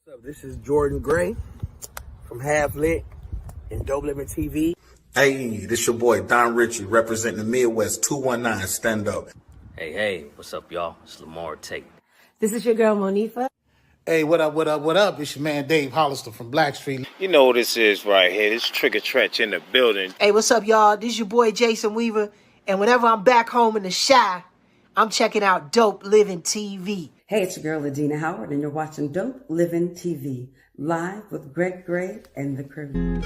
What's up? This is Jordan Gray from Half Lit and DopelivenTV. Hey, this your boy Don Ritchie representing the Midwest 219 Stand Up. Hey, what's up, y'all? It's Lamar Tate. This is your girl, Monifa. Hey, what up? It's your man, Dave Hollister from Blackstreet. You know what this is right here. This Trigger Trench in the building. Hey, what's up, y'all? This is your boy, Jason Weaver. And whenever I'm back home in the Chi, I'm checking out Dope Living TV. Hey, it's your girl, Adina Howard, and you're watching Dope Living TV, live with Greg Gray and the crew.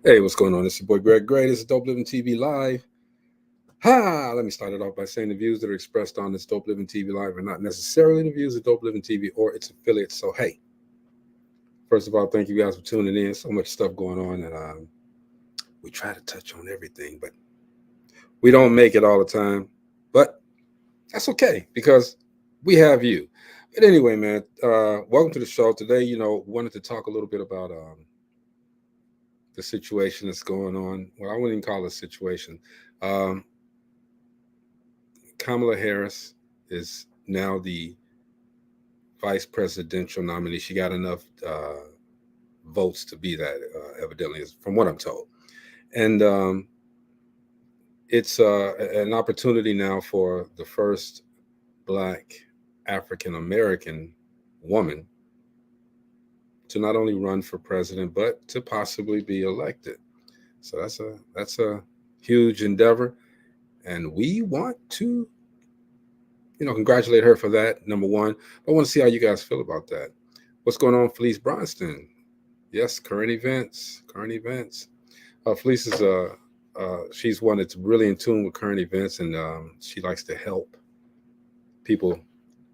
Hey, what's going on? It's your boy Greg Gray. This is Dope Living TV Live. Let me start it off by saying the views that are expressed on this Dope Living TV Live are not necessarily the views of Dope Living TV or its affiliates. So, hey, first of all, thank you guys for tuning in. So much stuff going on, and we try to touch on everything, but we don't make it all the time. But that's okay because we have you. But anyway, man, welcome to the show today. Wanted to talk a little bit about the situation that's going on. Well, I wouldn't even call it a situation. Kamala Harris is now the vice presidential nominee. She got enough votes to be that, evidently, from what I'm told. And it's an opportunity now for the first Black African-American woman to not only run for president, but to possibly be elected. So that's a huge endeavor. And we want to, congratulate her for that, number one. I want to see how you guys feel about that. What's going on, Felice Bronston? Yes, current events. Felice is she's one that's really in tune with current events, and she likes to help people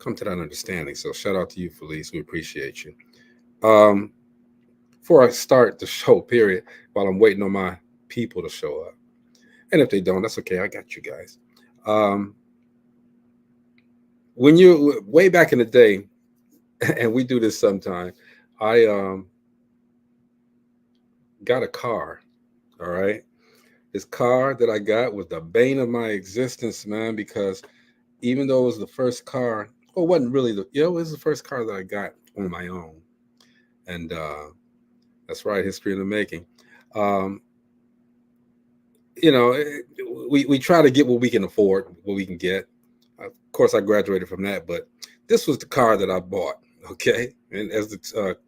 come to that understanding. So shout out to you, Felice. We appreciate you. Before I start the show, period, while I'm waiting on my people to show up, and if they don't, that's okay. I got you guys. When you way back in the day, and we do this sometime, I got a car. All right, this car that I got was the bane of my existence, man, because even though it was the first car, it wasn't really it was the first car that I got on my own. And that's right, history in the making. We try to get what we can afford, what we can get. Of course, I graduated from that, but this was the car that I bought, okay? And as the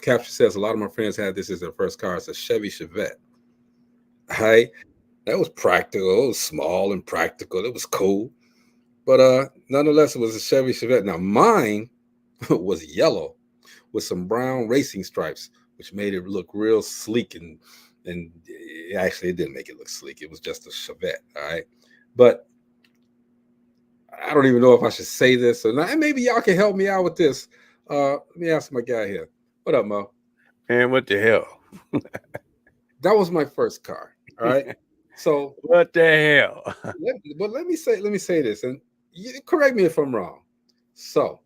caption says, a lot of my friends had this as their first car. It's a Chevy Chevette. That was practical. It was small and practical. It was cool. But nonetheless, it was a Chevy Chevette. Now, mine was yellow with some brown racing stripes, which made it look real sleek, and actually it didn't make it look sleek. It was just a Chevette, all right? But I don't even know if I should say this or not. And maybe y'all can help me out with this. Let me ask my guy here. What up, Mo? Man, what the hell? That was my first car, all right? So What the hell? let me say this, and you correct me if I'm wrong. So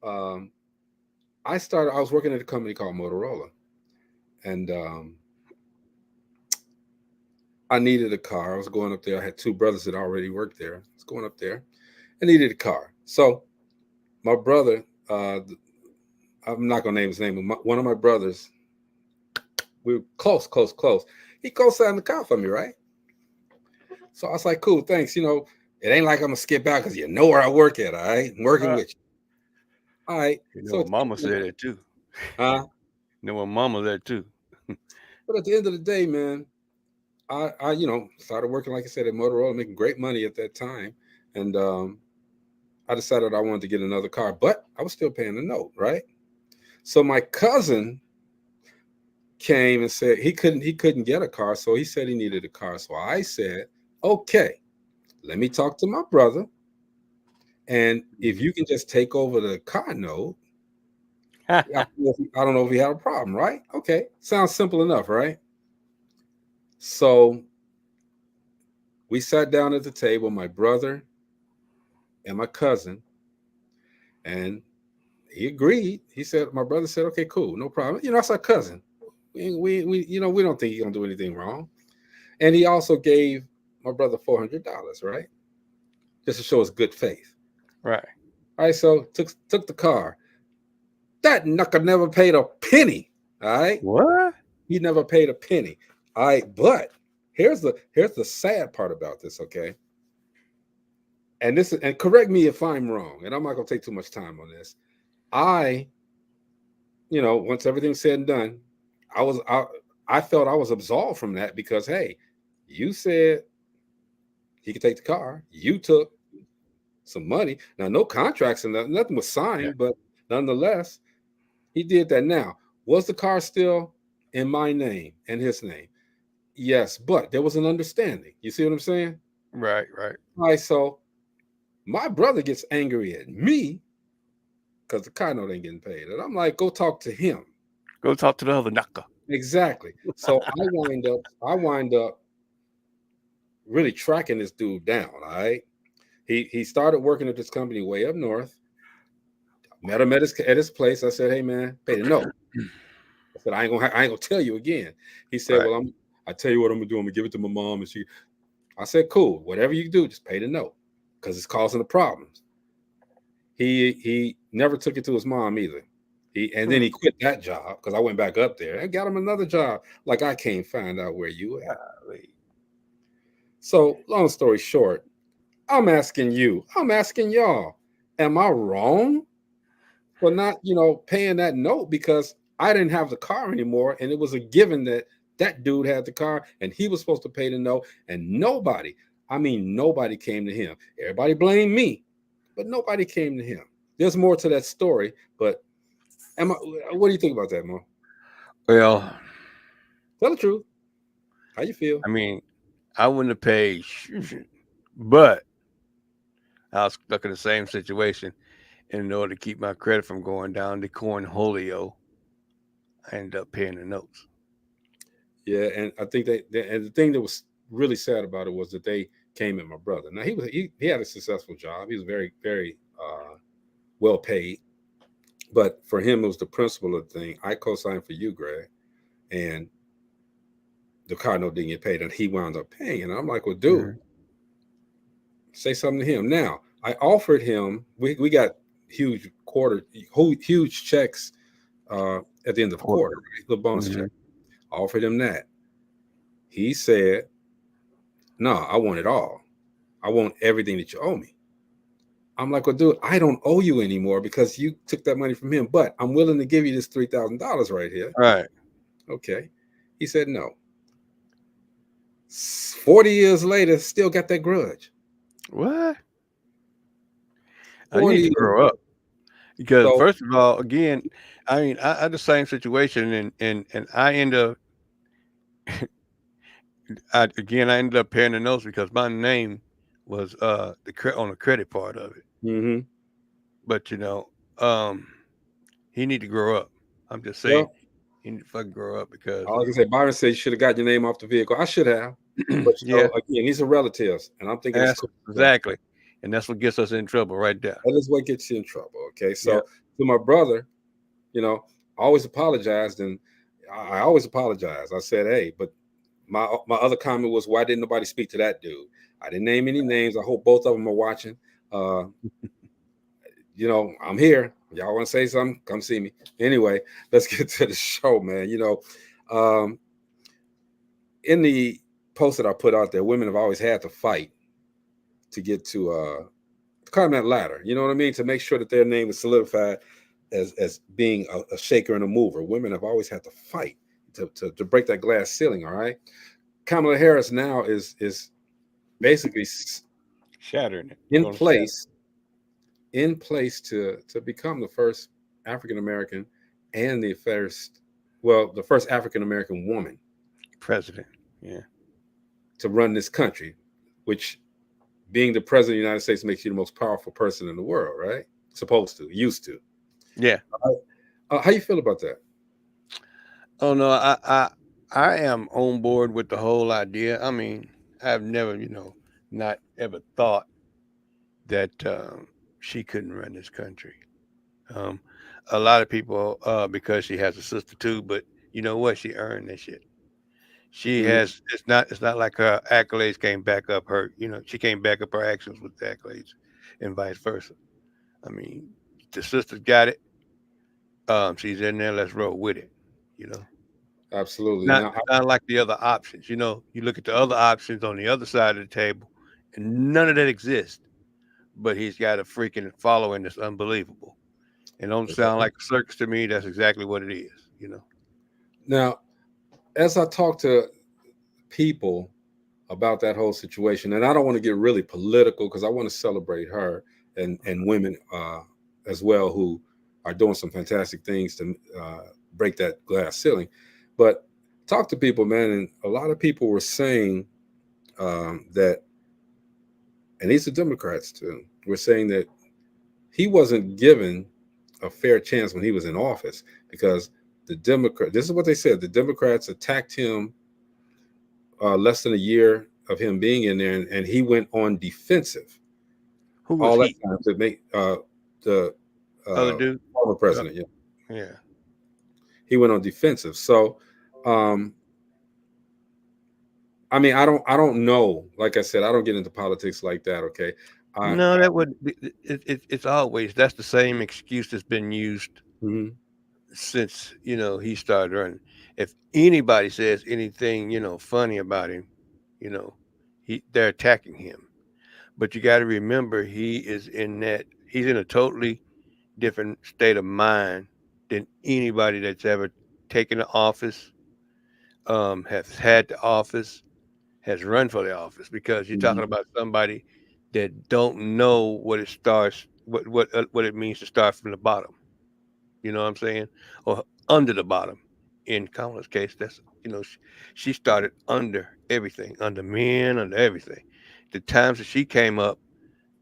I was working at a company called Motorola, and I needed a car. I was going up there. I had two brothers that already worked there. I was going up there. I needed a car. So my brother, I'm not going to name his name, but one of my brothers, we were close. He co-signed the car for me, right? So I was like, cool, thanks. It ain't like I'm going to skip out because you know where I work at, all right? I'm working with you. All right. So Mama said that too. Huh? Mama said too. But at the end of the day, man, I started working, like I said, at Motorola, making great money at that time. And I decided I wanted to get another car, but I was still paying the note, right? So my cousin came and said he couldn't get a car, so he said he needed a car. So I said, okay, let me talk to my brother, and if you can just take over the car note, I don't know if he had a problem, right? Okay, sounds simple enough, right? So we sat down at the table, my brother and my cousin, and he agreed. He said, my brother said, okay, cool, no problem. You know, that's our cousin. We you know, we don't think he's gonna do anything wrong. And he also gave my brother $400, right? Just to show his good faith. Right. All right, so took the car. That knucker never paid a penny. All right. What? He never paid a penny. All right, but here's the sad part about this, okay? And correct me if I'm wrong, and I'm not gonna take too much time on this. You know, once everything's said and done, I felt I was absolved from that because hey, you said he could take the car, you took some money. Now, no contracts and nothing was signed, but nonetheless, he did that. Now, was the car still in my name and his name? Yes, but there was an understanding. You see what I'm saying? Right. All right, so my brother gets angry at me because the car note ain't getting paid. And I'm like, go talk to him. Go talk to the other knucker. Exactly. So I wind up really tracking this dude down. All right. He started working at this company way up north. Met him at his place. I said, hey man, pay the note. I said, I ain't gonna tell you again. He said, Right. well, I tell you what I'm gonna do. I'm gonna give it to my mom. And I said, cool, whatever you do, just pay the note because it's causing the problems. He never took it to his mom either. Then he quit that job because I went back up there and got him another job. Like I can't find out where you at. So long story short, I'm asking y'all, am I wrong for not, paying that note because I didn't have the car anymore, and it was a given that dude had the car and he was supposed to pay the note, and nobody came to him. Everybody blamed me, but nobody came to him. There's more to that story, but what do you think about that, Mo? Well, tell the truth. How you feel? I mean, I wouldn't have paid, but I was stuck in the same situation. And in order to keep my credit from going down the cornholio, I ended up paying the notes. Yeah, and I think and the thing that was really sad about it was that they came at my brother. Now he had a successful job. He was very, very well paid. But for him, it was the principle of the thing. I co-signed for you, Greg, and the car note didn't get paid, and he wound up paying. And I'm like, well, dude, say something to him. Now, I offered him, we got huge checks at the end of the quarter, right? The bonus check. I offered him that. He said, no, I want it all. I want everything that you owe me. I'm like, well, dude, I don't owe you anymore because you took that money from him, but I'm willing to give you this $3,000 right here. Right. Okay. He said no. 40 years later, still got that grudge. What? I need to grow up. Because first of all, again, I mean, I had the same situation, and I end up, I ended up paying the notes because my name was on the credit part of it. Mm-hmm. But he need to grow up. I'm just saying, he need to fucking grow up because. All I can say, Byron said you should have got your name off the vehicle. I should have. But again, these are relatives, and I'm thinking that's cool. Exactly, and that's what gets us in trouble right there. That is what gets you in trouble. Okay, so to my brother, I always apologized, and I always apologize. I said, hey, but my other comment was, why didn't nobody speak to that dude? I didn't name any names. I hope both of them are watching. I'm here. Y'all want to say something? Come see me. Anyway, let's get to the show, man. In the post that I put out there, women have always had to fight to get to climb that ladder. You know what I mean? To make sure that their name is solidified as being a shaker and a mover. Women have always had to fight to break that glass ceiling. All right. Kamala Harris now is basically shattering it in place to become the first African American and the first the first African-American woman President. Yeah. to run this country, which being the president of the United States makes you the most powerful person in the world, right? Used to. Yeah. How you feel about that? Oh no, I am on board with the whole idea. I mean, I've never, not ever thought that she couldn't run this country. A lot of people, because she has a sister too, but you know what? She earned that shit. She has. It's not like her accolades came back up her. She came back up her actions with the accolades, and vice versa. I mean, the sister's got it. She's in there. Let's roll with it. Absolutely. Not like the other options. You look at the other options on the other side of the table, and none of that exists. But he's got a freaking following that's unbelievable. It don't sound like a circus to me. That's exactly what it is. Now, as I talk to people about that whole situation, and I don't want to get really political because I want to celebrate her and women as well who are doing some fantastic things to break that glass ceiling. But talk to people, man, and a lot of people were saying that, and these are Democrats too, were saying that he wasn't given a fair chance when he was in office because this is what they said, the Democrats attacked him less than a year of him being in there, and he went on defensive. Who was all he? that time to make the Other dude? former president. Yeah. He went on defensive. So, I mean, I don't know. Like I said, I don't get into politics like that. Okay. No, that would be, it's always, that's the same excuse that's been used since, he started running. If anybody says anything, funny about him, they're attacking him. But you got to remember, he's in a totally different state of mind than anybody that's ever taken the office, has had the office, has run for the office, because you're talking about somebody that don't know what it means to start from the bottom. You know what I'm saying? Or under the bottom. In Kamala's case, that's she started under everything, under men, under everything. The times that she came up,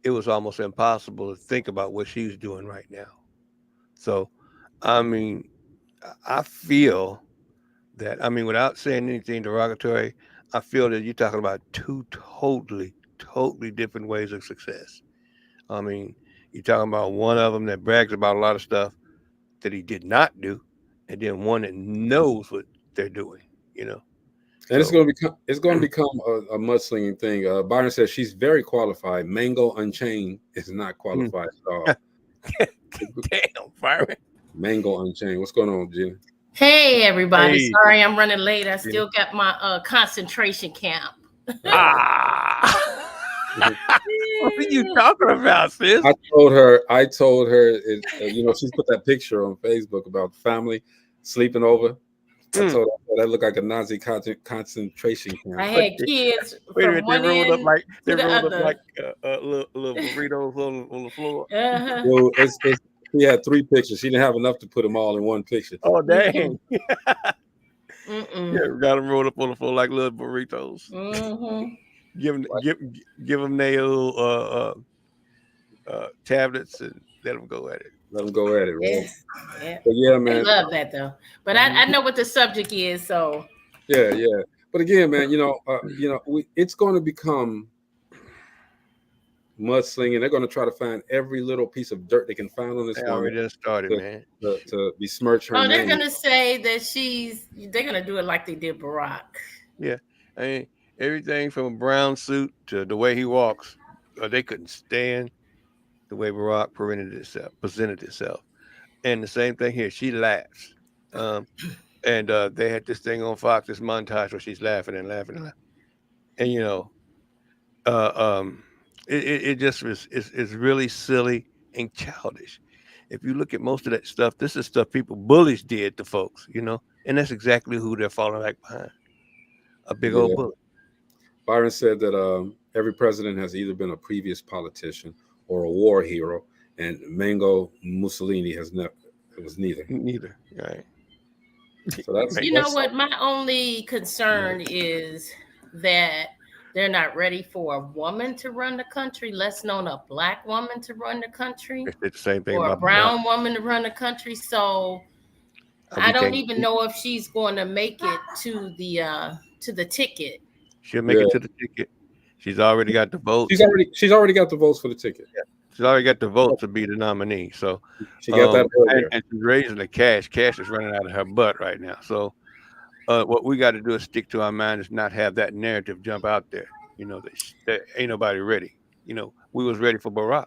it was almost impossible to think about what she's doing right now. So, I mean, I feel that, without saying anything derogatory, I feel that you're talking about two totally different ways of success. I mean, you're talking about one of them that brags about a lot of stuff that he did not do, and then one that knows what they're doing, And it's going to become a mudslinging thing. Byron says she's very qualified. Mango Unchained is not qualified at all. Damn, Byron. Mango Unchained. What's going on, Gina? Hey, everybody. Hey. Sorry I'm running late. I still got my concentration camp. What are you talking about, sis? I told her, she's put that picture on Facebook about family sleeping over. I told her that looked like a Nazi concentration camp. I had kids Wait a from minute, one they rolled up end like to the other. little burritos on the floor. Well, she had 3 pictures. She didn't have enough to put them all in one picture. Oh, dang. Mm-mm. Yeah, got them rolled up on the floor like little burritos. Mm-hmm. Give them their little tablets and let them go at it. Let them go at it, right? Yeah. But yeah, man. I love that though. But I know what the subject is, so Yeah. But again, man, it's going to become mudslinging. They're going to try to find every little piece of dirt they can find on this They woman. already done started, man. To besmirch her. they're name. gonna say that they're gonna do it like they did Barack. Yeah, I mean, everything from a brown suit to the way he walks, they couldn't stand the way Barack presented itself. And the same thing here. She laughs, and they had this thing on Fox, this montage where she's laughing and laughing and laughing. And it just is really silly and childish. If you look at most of that stuff, this is stuff bullies did to folks, and that's exactly who they're falling right behind. A big old bully. Byron said that every president has either been a previous politician or a war hero, and Mango Mussolini it was neither. Neither, right? So that's You know what? My only concern is that they're not ready for a woman to run the country, less known a black woman to run the country, It's the same thing or a about brown woman to run the country. So I we don't can't. even know if she's going to make it to the ticket. She'll make it to the ticket. She's already got the votes. She's already got the votes for the ticket. Yeah. She's already got the votes to be the nominee. So she got that earlier. and she's raising the cash. Cash is running out of her butt right now. So what we got to do is stick to our mind, is not have that narrative jump out there. You know, that ain't nobody ready. You know, we was ready for Barack.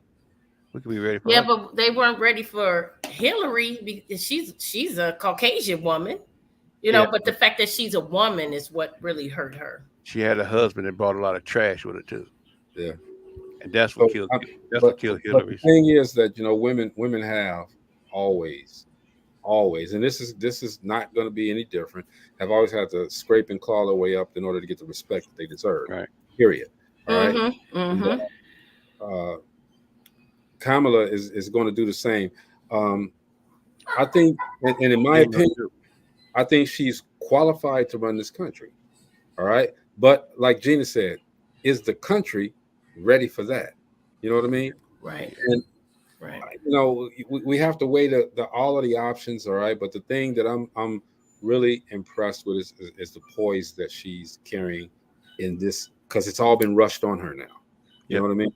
We could be ready for her. But they weren't ready for Hillary because she's a Caucasian woman. You know, but the fact that she's a woman is what really hurt her. She had a husband that brought a lot of trash with her too. Yeah, and that's what killed. What killed Hillary. The thing is that, you know, women have always, and this is not going to be any different. Have always had to scrape and claw their way up in order to get the respect that they deserve. Right. Period. All right. And, Kamala is going to do the same. I think, and in my opinion, I think she's qualified to run this country. All right. But like Gina said, is the country ready for that? You know what I mean? Right. And you know, we have to weigh all of the options. All right. But the thing that I'm really impressed with is the poise that she's carrying in this, because it's all been rushed on her now. You know what I mean?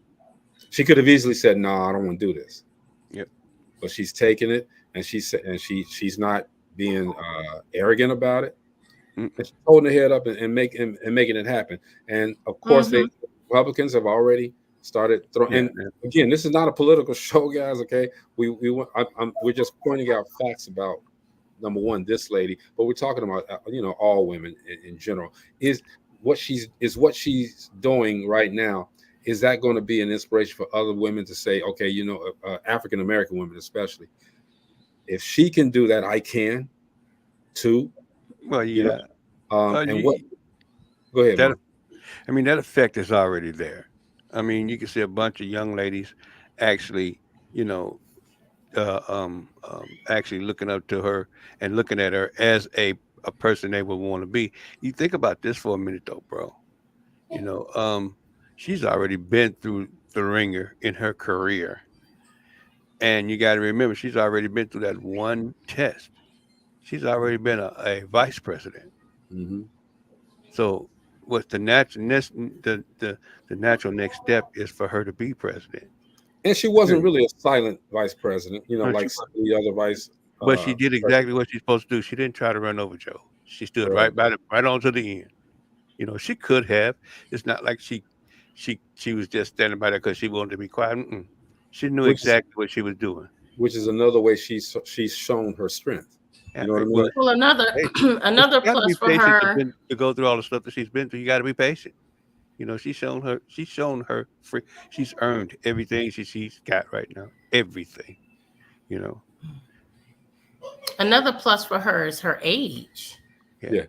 She could have easily said, "No, I don't want to do this." Yep. But she's taking it, and she's not being arrogant about it. And she's holding her head up and making it happen. And of course, the Republicans have already started throwing. And again, this is not a political show, guys. Okay, we're just pointing out facts about, number one, this lady, but we're talking about all women in general. Is what she's doing right now. Is that going to be an inspiration for other women to say, okay, African American women especially, if she can do that, I can too. Well, yeah. And what? Go ahead. That effect is already there. I mean, you can see a bunch of young ladies actually, actually looking up to her and looking at her as a person they would want to be. You think about this for a minute, though, bro. She's already been through the ringer in her career, and you got to remember, she's already been through that one test. She's already been a vice president. Mm-hmm. So what's the natural next step is for her to be president. And she wasn't really a silent vice president, like some of the other vice. But she did exactly what she's supposed to do. She didn't try to run over Joe. She stood right on to the end. She could have. It's not like she was just standing by there because she wanted to be quiet. She knew exactly what she was doing. Which is another way she's shown her strength. You know what I mean? Well, another plus for her to go through all the stuff that she's been through. You got to be patient. She's shown her free. She's earned everything she's got right now. Everything. Another plus for her is her age. Yeah.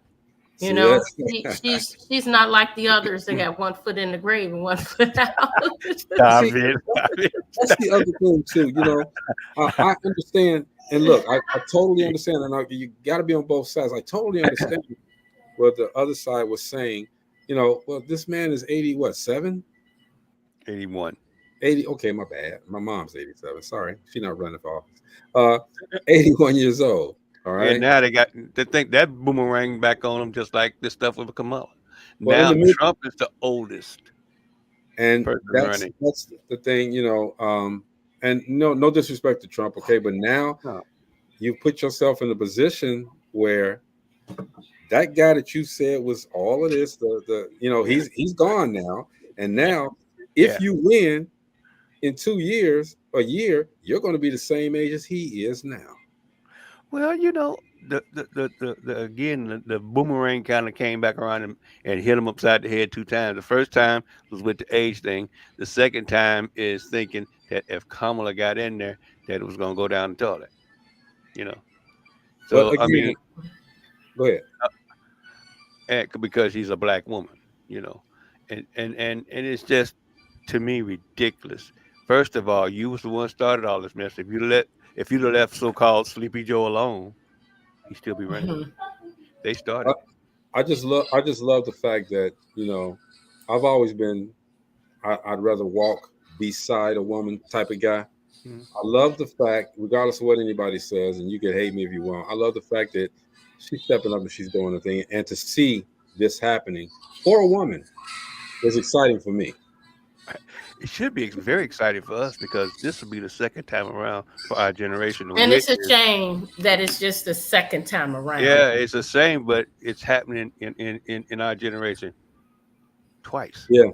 She's not like the others that got one foot in the grave and one foot out. That's the other thing too. I understand, and look, I totally understand, and you got to be on both sides. I totally understand what the other side was saying. Well, this man is 7? 81. 80. Okay, my bad. My mom's 87. Sorry, she's not running for office. 81 years old. All right. And now they think that boomerang back on them, just like this stuff with Kamala. Well, now Trump is the oldest. And that's the thing, and no disrespect to Trump, okay, but now you put yourself in a position where that guy that you said was all of this, he's gone now, and now if you win in 2 years, a year, you're going to be the same age as he is now. Well, the boomerang kind of came back around and hit him upside the head 2 times. The first time was with the age thing. The second time is thinking that if Kamala got in there, that it was going to go down the toilet. So again, I mean, go ahead. Because she's a black woman, and it's just, to me, ridiculous. First of all, you was the one started all this mess. If you'd have left so-called Sleepy Joe alone, He'd still be running. Mhm. They started. I just love the fact that, you know, I've always been, I'd rather walk beside a woman type of guy. Mhm. I love the fact, regardless of what anybody says, and you can hate me if you want, I love the fact that she's stepping up and she's doing the thing. And to see this happening for a woman is exciting for me. It should be very exciting for us because this will be the second time around for our generation. to And it's a witness- shame that it's just the second time around. Yeah, it's the same, but it's happening in our generation twice. Yeah.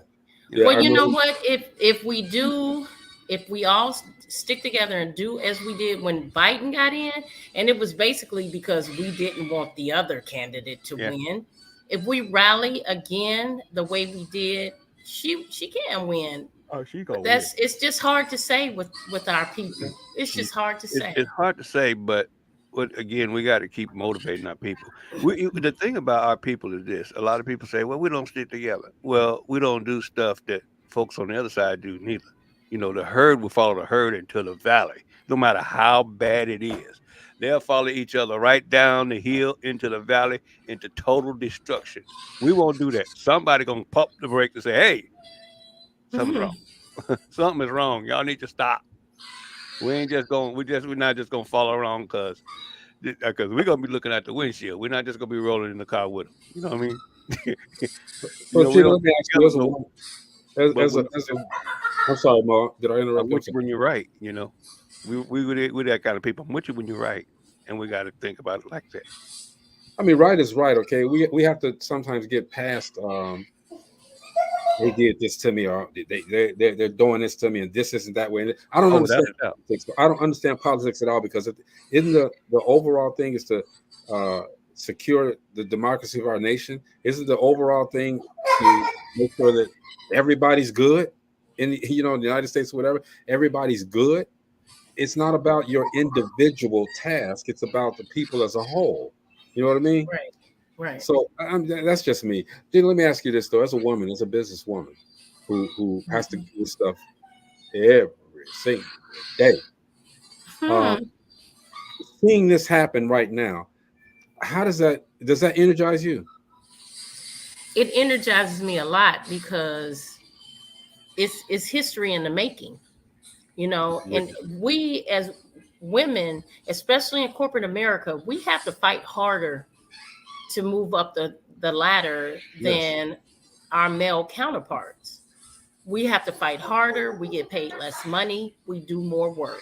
Yeah, Well, I you know mean- what? If we all stick together and do as we did when Biden got in, and it was basically because we didn't want the other candidate to Yeah. win. If we rally again the way we did, she can win. Oh, she But it's just hard to say with our people. It's just hard to say. It's hard to say, but again, we got to keep motivating our people. The thing about our people is this: a lot of people say, "Well, we don't stick together." Well, we don't do stuff that folks on the other side do neither. You know, the herd will follow the herd into the valley, no matter how bad it is. They'll follow each other right down the hill into the valley, into total destruction. We won't do that. Somebody gonna pump the brake and say, "Hey, something's wrong. Something is wrong. Y'all need to stop." We're not just gonna follow around because we're gonna be looking at the windshield. We're not just gonna be rolling in the car with them. You know what I mean? So, Gina, let me ask you, I'm sorry, Ma. Did I interrupt? I'm with you when you're right. You know, we're that kind of people. I'm with you when you're right, and we got to think about it like that. I mean, right is right. Okay, we have to sometimes get past. They did this to me, or they're doing this to me, and this isn't that way. And I don't understand politics. I don't understand politics at all because isn't the overall thing is to secure the democracy of our nation? Isn't the overall thing to make sure that everybody's good in the United States or whatever? Everybody's good. It's not about your individual task. It's about the people as a whole. You know what I mean? Right. Right. So that's just me. Then let me ask you this though: as a woman, as a businesswoman, who has to do stuff every single day, seeing this happen right now, how does that energize you? It energizes me a lot because it's history in the making, you know. And we as women, especially in corporate America, we have to fight harder to move up the ladder than our male counterparts. We have to fight harder. We get paid less money. We do more work.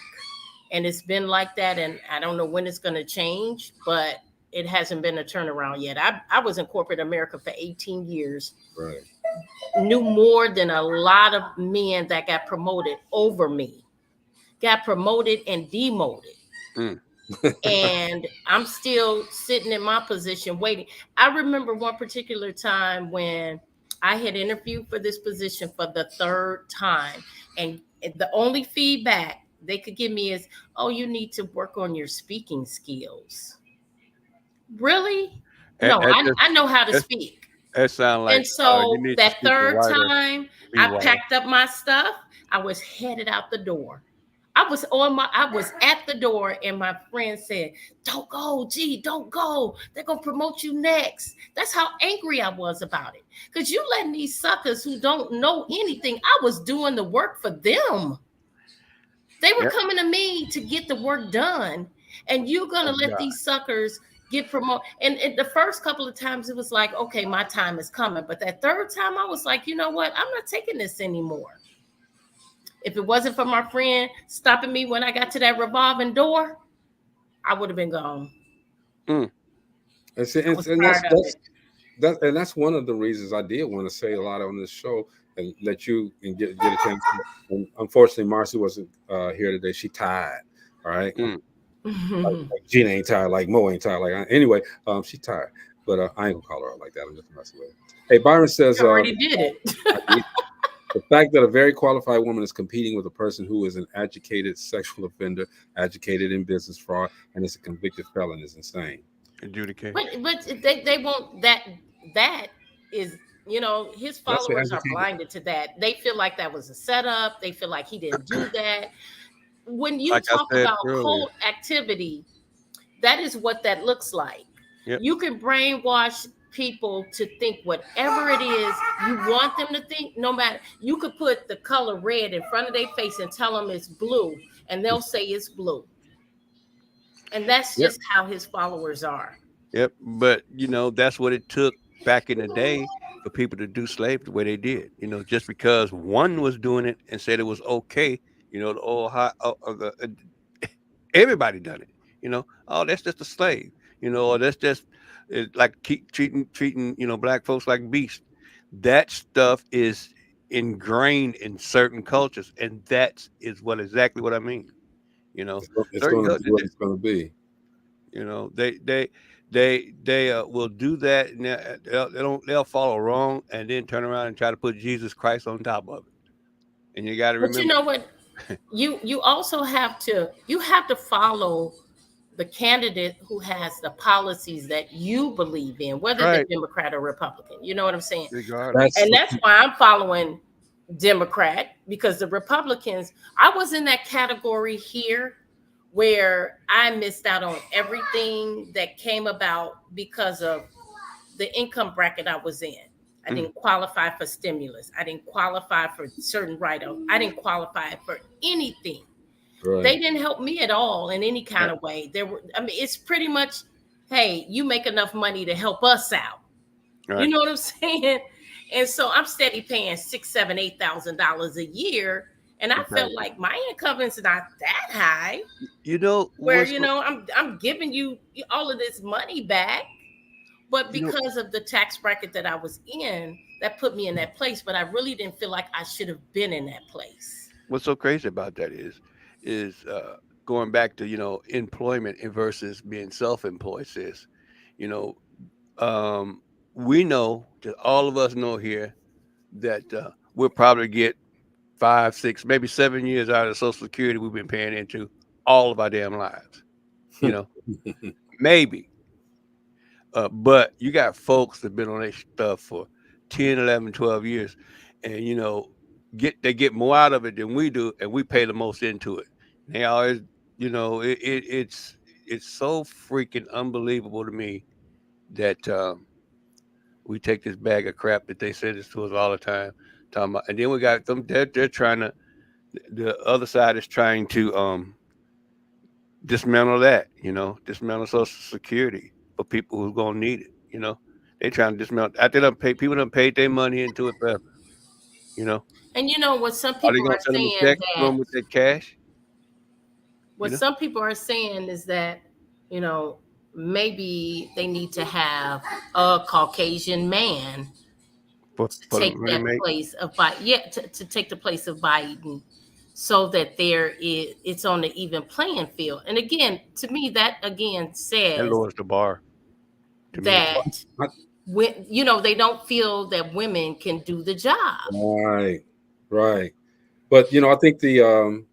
And it's been like that. And I don't know when it's going to change, but it hasn't been a turnaround yet. I was in corporate America for 18 years. Right. Knew more than a lot of men that got promoted over me. Got promoted and demoted. And I'm still sitting in my position waiting. I remember one particular time when I had interviewed for this position for the third time, and the only feedback they could give me is, "Oh, you need to work on your speaking skills." Really? No, I know how to speak. That sounds like. And so that third time, I wider. packed up my stuff. I was headed out the door. I was at the door, and my friend said, "Don't go, G, don't go. They're gonna promote you next." That's how angry I was about it. Because you letting these suckers who don't know anything, I was doing the work for them. They were coming to me to get the work done, and you're gonna let these suckers get promoted. And the first couple of times it was like, okay, my time is coming. But that third time I was like, you know what? I'm not taking this anymore. If it wasn't for my friend stopping me when I got to that revolving door, I would have been gone. And that's one of the reasons I did want to say a lot on this show and let you and get a chance. And unfortunately, Marcy wasn't here today. She tired. All right. Like Gina ain't tired. Like Mo ain't tired. Anyway, she tired. But I ain't gonna call her out like that. I'm just messing with her. Hey, Byron says. You already did it. The fact that a very qualified woman is competing with a person who is an educated sexual offender, educated in business fraud, and is a convicted felon is insane. Adjudicated. But they won't. That is, you know, his followers are blinded to that. They feel like that was a setup. They feel like he didn't do that. When you talk about cult activity, that is what that looks like. Yep. You can brainwash people to think whatever it is you want them to think, no matter. You could put the color red in front of their face and tell them it's blue, and they'll say it's blue. And that's just how his followers are. Yep. But that's what it took back in the day for people to do slavery the way they did. Just because one was doing it and said it was okay, the old everybody done it. Oh, that's just a slave. Or that's just like keep treating black folks like beasts. That stuff is ingrained in certain cultures, and that is exactly what I mean. It's going to be what it's going to be. They will do that, and they'll follow wrong, and then turn around and try to put Jesus Christ on top of it. And you got to remember. But you know what? you also have to follow the candidate who has the policies that you believe in, whether they're Democrat or Republican. You know what I'm saying? And that's why I'm following Democrat, because the Republicans, I was in that category here where I missed out on everything that came about because of the income bracket I was in. I didn't qualify for stimulus. I didn't qualify for certain write-off. I didn't qualify for anything. Right. They didn't help me at all in any kind of way. It's pretty much, hey, you make enough money to help us out. Right. You know what I'm saying? And so I'm steady paying $6,000, $7,000, $8,000 a year. And I felt like my income is not that high. I'm giving you all of this money back. But because of the tax bracket that I was in, that put me in that place. But I really didn't feel like I should have been in that place. What's so crazy about that is going back to, employment versus being self-employed, sis. We know that all of us know here that we'll probably get 5, 6, maybe 7 years out of the Social Security we've been paying into all of our damn lives. Maybe. But you got folks that have been on their stuff for 10, 11, 12 years, and they get more out of it than we do, and we pay the most into it. They always, it's so freaking unbelievable to me that we take this bag of crap that they send us to us all the time, talking about, and then we got them. They're trying to. The other side is trying to dismantle that. Dismantle Social Security for people who's gonna need it. They're trying to dismantle. After people done paid their money into it forever. And what some people are saying that with their cash. What some people are saying is that, maybe they need to have a Caucasian man to take that place of Biden. To take the place of Biden, so that it's on the even playing field. And again, to me, that again says that lowers the bar. That they don't feel that women can do the job. Right. But I think the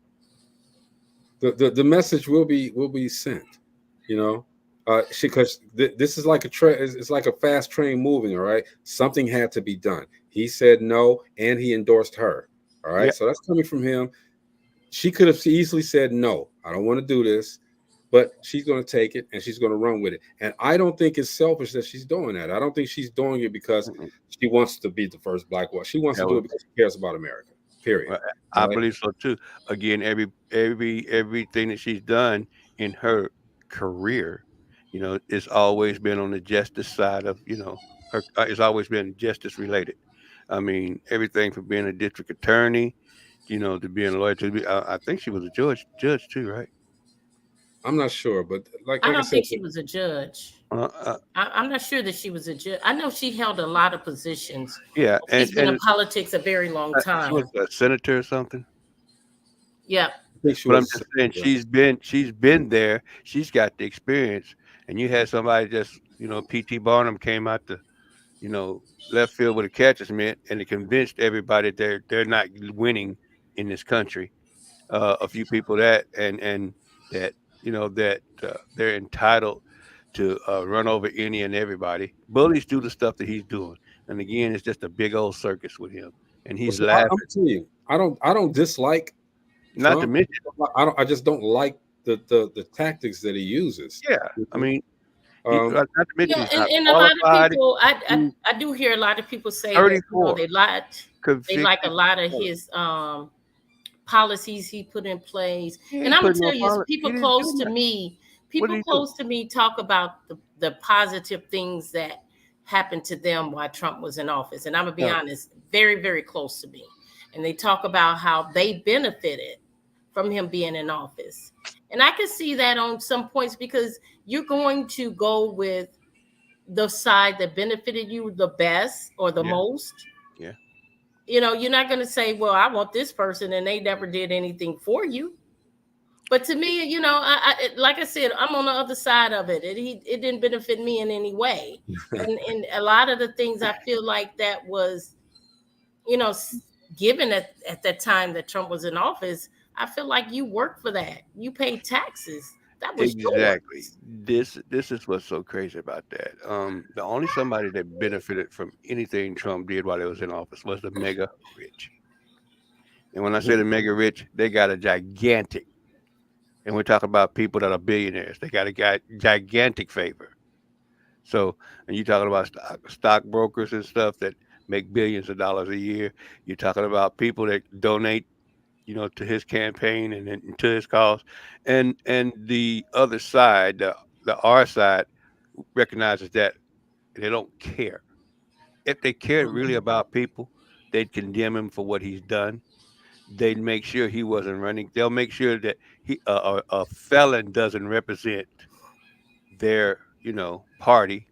message will be sent. Because this is like it's like a fast train moving. All right, something had to be done. He said no, and he endorsed her. All right, so that's coming from him. She could have easily said no. I don't want to do this. But she's going to take it and she's going to run with it. And I don't think it's selfish that she's doing that. I don't think she's doing it because she wants to be the first black woman. She wants to do it because she cares about America. Period. Well, I believe so too. Again, everything that she's done in her career, it's always been on the justice side of, her. It's always been justice related. I mean, everything from being a district attorney, to being a lawyer. I think she was a judge too, right? I'm not sure, but I don't think she was a judge. I'm not sure that she was a judge. I know she held a lot of positions. Yeah, she's been in politics a very long time. She was a senator or something. Yeah, but I'm just saying she's been there. She's got the experience, and you had somebody just P.T. Barnum came out the left field with a catcher's mitt, and it convinced everybody they're not winning in this country. A few people that they're entitled to run over any and everybody. Bullies do the stuff that he's doing, and again, it's just a big old circus with him, and he's laughing. I'm telling you, I don't dislike. Not Trump. To mention, I just don't like the tactics that he uses. Yeah, I mean, Um, not to mention Yeah, he's not and a lot of qualified. people, He's I do hear a lot of people say that 34, they like a convicted. lot of his policies he put in place. He And ain't I'm gonna put no tell you, policy. He people didn't close do to nothing. me, What did people he do? close to me talk about the positive things that happened to them while Trump was in office. And I'm gonna be No. honest, very, very close to me. And they talk about how they benefited from him being in office. And I can see that on some points because you're going to go with the side that benefited you the best or the Yeah. most. Yeah. You know, you're not going to say, well, I want this person and they never did anything for you. But to me, you know, like I said, I'm on the other side of it. It didn't benefit me in any way. And a lot of the things I feel like that was, you know, given at that time that Trump was in office, I feel like you worked for that. You paid taxes. That was Exactly. yours. This is what's so crazy about that. The only somebody that benefited from anything Trump did while he was in office was the mega rich. And when I say the mega rich, they got a gigantic, and we're talking about people that are billionaires. They got a gigantic favor. So, and you're talking about stockbrokers and stuff that make billions of dollars a year. You're talking about people that donate, you know, to his campaign and to his cause, and the other side, the R side, recognizes that they don't care. If they cared really about people, they'd condemn him for what he's done. They'd make sure he wasn't running. They'll make sure that a felon doesn't represent their, you know, party.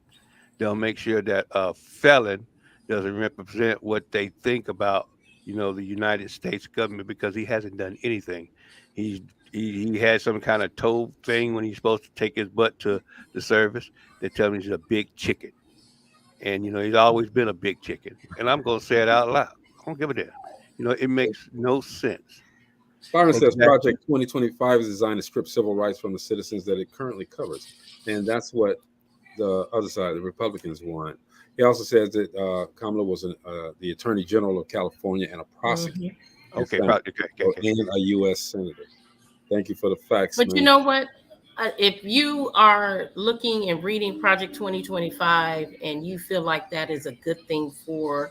They'll make sure that a felon doesn't represent what they think about, you know, the United States government because he hasn't done anything. He had some kind of toe thing when he's supposed to take his butt to the service. They tell him he's a big chicken, and you know he's always been a big chicken. And I'm gonna say it out loud. I don't give a damn. You know, it makes no sense. Byron says Exactly. Project 2025 is designed to strip civil rights from the citizens that it currently covers, and that's what the other side, the Republicans, want. He also says that Kamala was the Attorney General of California and a prosecutor, Okay, and a U.S. Senator. Thank you for the facts. But man. you know what? If you are looking and reading Project 2025 and you feel like that is a good thing for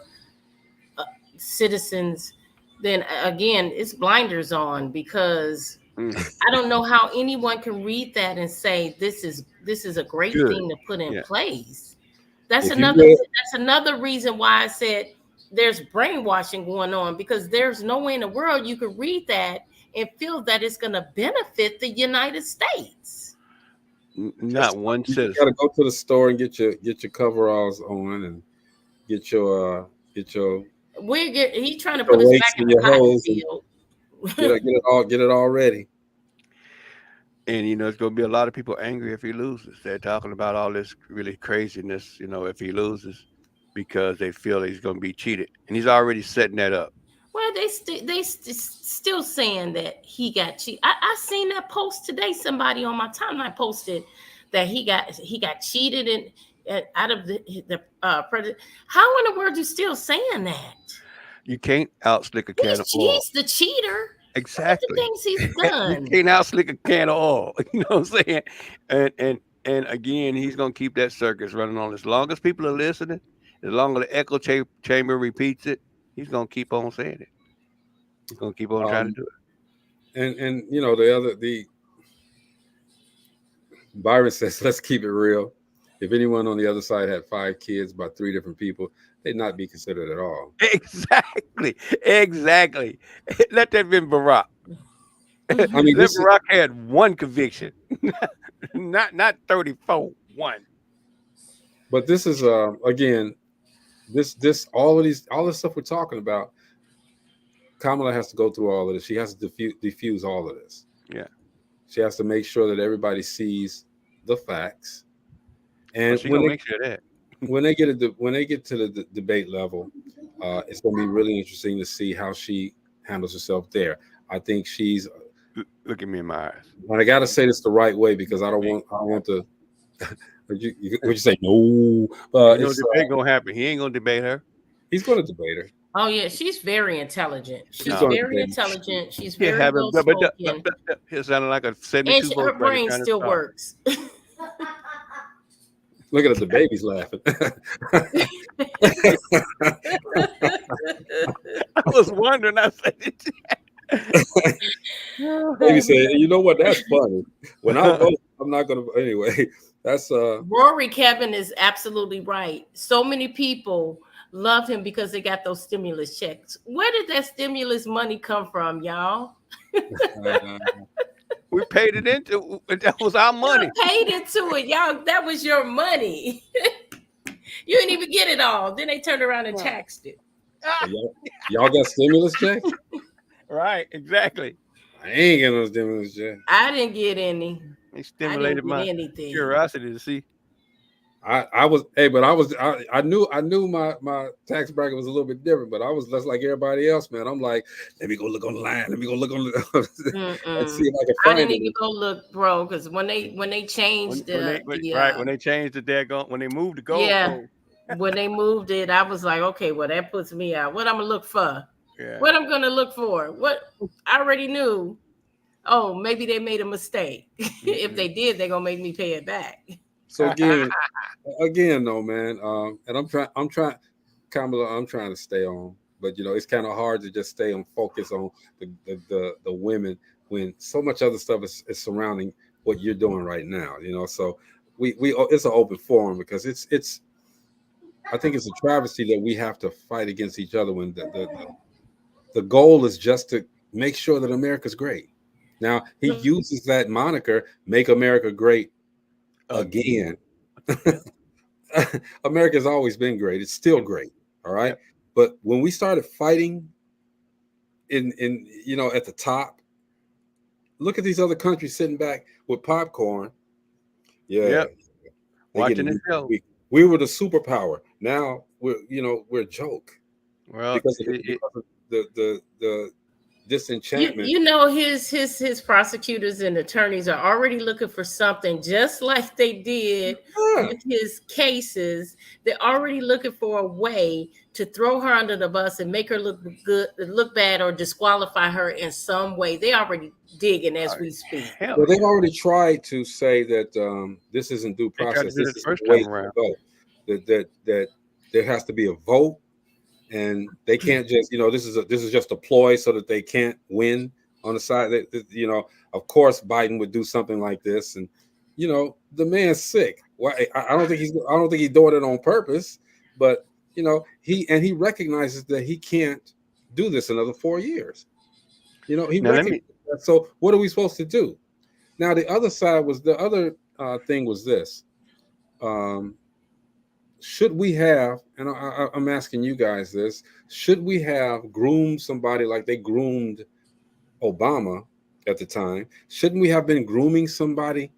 citizens, then again, it's blinders on because I don't know how anyone can read that and say this is a great thing to put in place. That's another reason why I said there's brainwashing going on because there's no way in the world you could read that and feel that it's going to benefit the United States. Not one You citizen. got to go to the store and get your coveralls on and get your He's trying to put us back in the cotton field. get it all ready. And you know, it's going to be a lot of people angry if he loses. They're talking about all this really craziness, you know, if he loses, because they feel he's going to be cheated, and he's already setting that up. Well, they still saying that he got cheated. I seen that post today. Somebody on my timeline posted that he got cheated and out of the president. How in the world you still saying that? You can't outslick a can of oil. He's the cheater. Exactly. Look at the things he's done. You can't outslick a can of oil. You know what I'm saying? And again, he's gonna keep that circus running on as long as people are listening. As long as the echo chamber repeats it, he's gonna keep on saying it. He's gonna keep on trying to do it. And you know the Byron says, let's keep it real. If anyone on the other side had 5 kids by 3 different people, they'd not be considered at all. Exactly. Let that have been Barack. I mean, Barack had 1 conviction, not 34. 1. But this is again, all this stuff we're talking about. Kamala has to go through all of this. She has to diffuse all of this. Yeah. She has to make sure that everybody sees the facts. And when they get to the debate level, it's going to be really interesting to see how she handles herself there. I think she's. Look at me in my eyes. And I got to say this the right way because I don't want to. Would you say no? No debate gonna happen. He ain't gonna debate her. He's going to debate her. Oh yeah, she's very intelligent. She's gonna very be- intelligent. She's Yeah, very having well but spoken, it sounded like a and 72 her volt brain still works. Look at the babies laughing. I was wondering. I said, Baby said, "You know what? That's funny. When I vote, I'm not gonna." Anyway, that's Rory Kevin is absolutely right. So many people love him because they got those stimulus checks. Where did that stimulus money come from, y'all? we paid it into. That was our money. Y'all paid into it, y'all. That was your money. You didn't even get it all. Then they turned around and taxed it. y'all got stimulus checks. Right, exactly. I ain't getting no stimulus check. I didn't get any. It stimulated my anything. curiosity to see. I was, but I knew my tax bracket was a little bit different, but I was just like everybody else, man. I'm like, let me go look online. Let me go look on and see if I can I find didn't it. even go look, bro, because when they changed when they changed the daggone, when they moved the goal. Yeah, when they moved it, I was like, okay, well that puts me out. What I'm gonna look for? Yeah. What I'm gonna look for? What I already knew. Oh, maybe they made a mistake. If they did, they're gonna make me pay it back. So again, though, man. And I'm trying, Kamala. I'm trying to stay on, but it's kind of hard to just stay on focus on the women when so much other stuff is surrounding what you're doing right now. So we it's an open forum because it's. I think it's a travesty that we have to fight against each other when the goal is just to make sure that America's great. Now he uses that moniker, "Make America Great Again." America's always been great. It's still great. All right. But when we started fighting in at the top, look at these other countries sitting back with popcorn. Yeah. Watching the show. We were the superpower. Now we're a joke. Well, because of the disenchantment. His prosecutors and attorneys are already looking for something just like they did with his cases. They're already looking for a way to throw her under the bus and make her look bad, or disqualify her in some way. They already digging as we speak. Well, they've already tried to say that this isn't due process. This is the way to go. That there has to be a vote. And they can't just, this is just a ploy so that they can't win on the side. That of course, Biden would do something like this, and the man's sick. Why? I don't think he's doing it on purpose, but he recognizes that he can't do this another 4 years. He recognizes that. So what are we supposed to do? Now the other thing was this. Should we have, and I'm asking you guys this, should we have groomed somebody like they groomed Obama at the time? Shouldn't we have been grooming somebody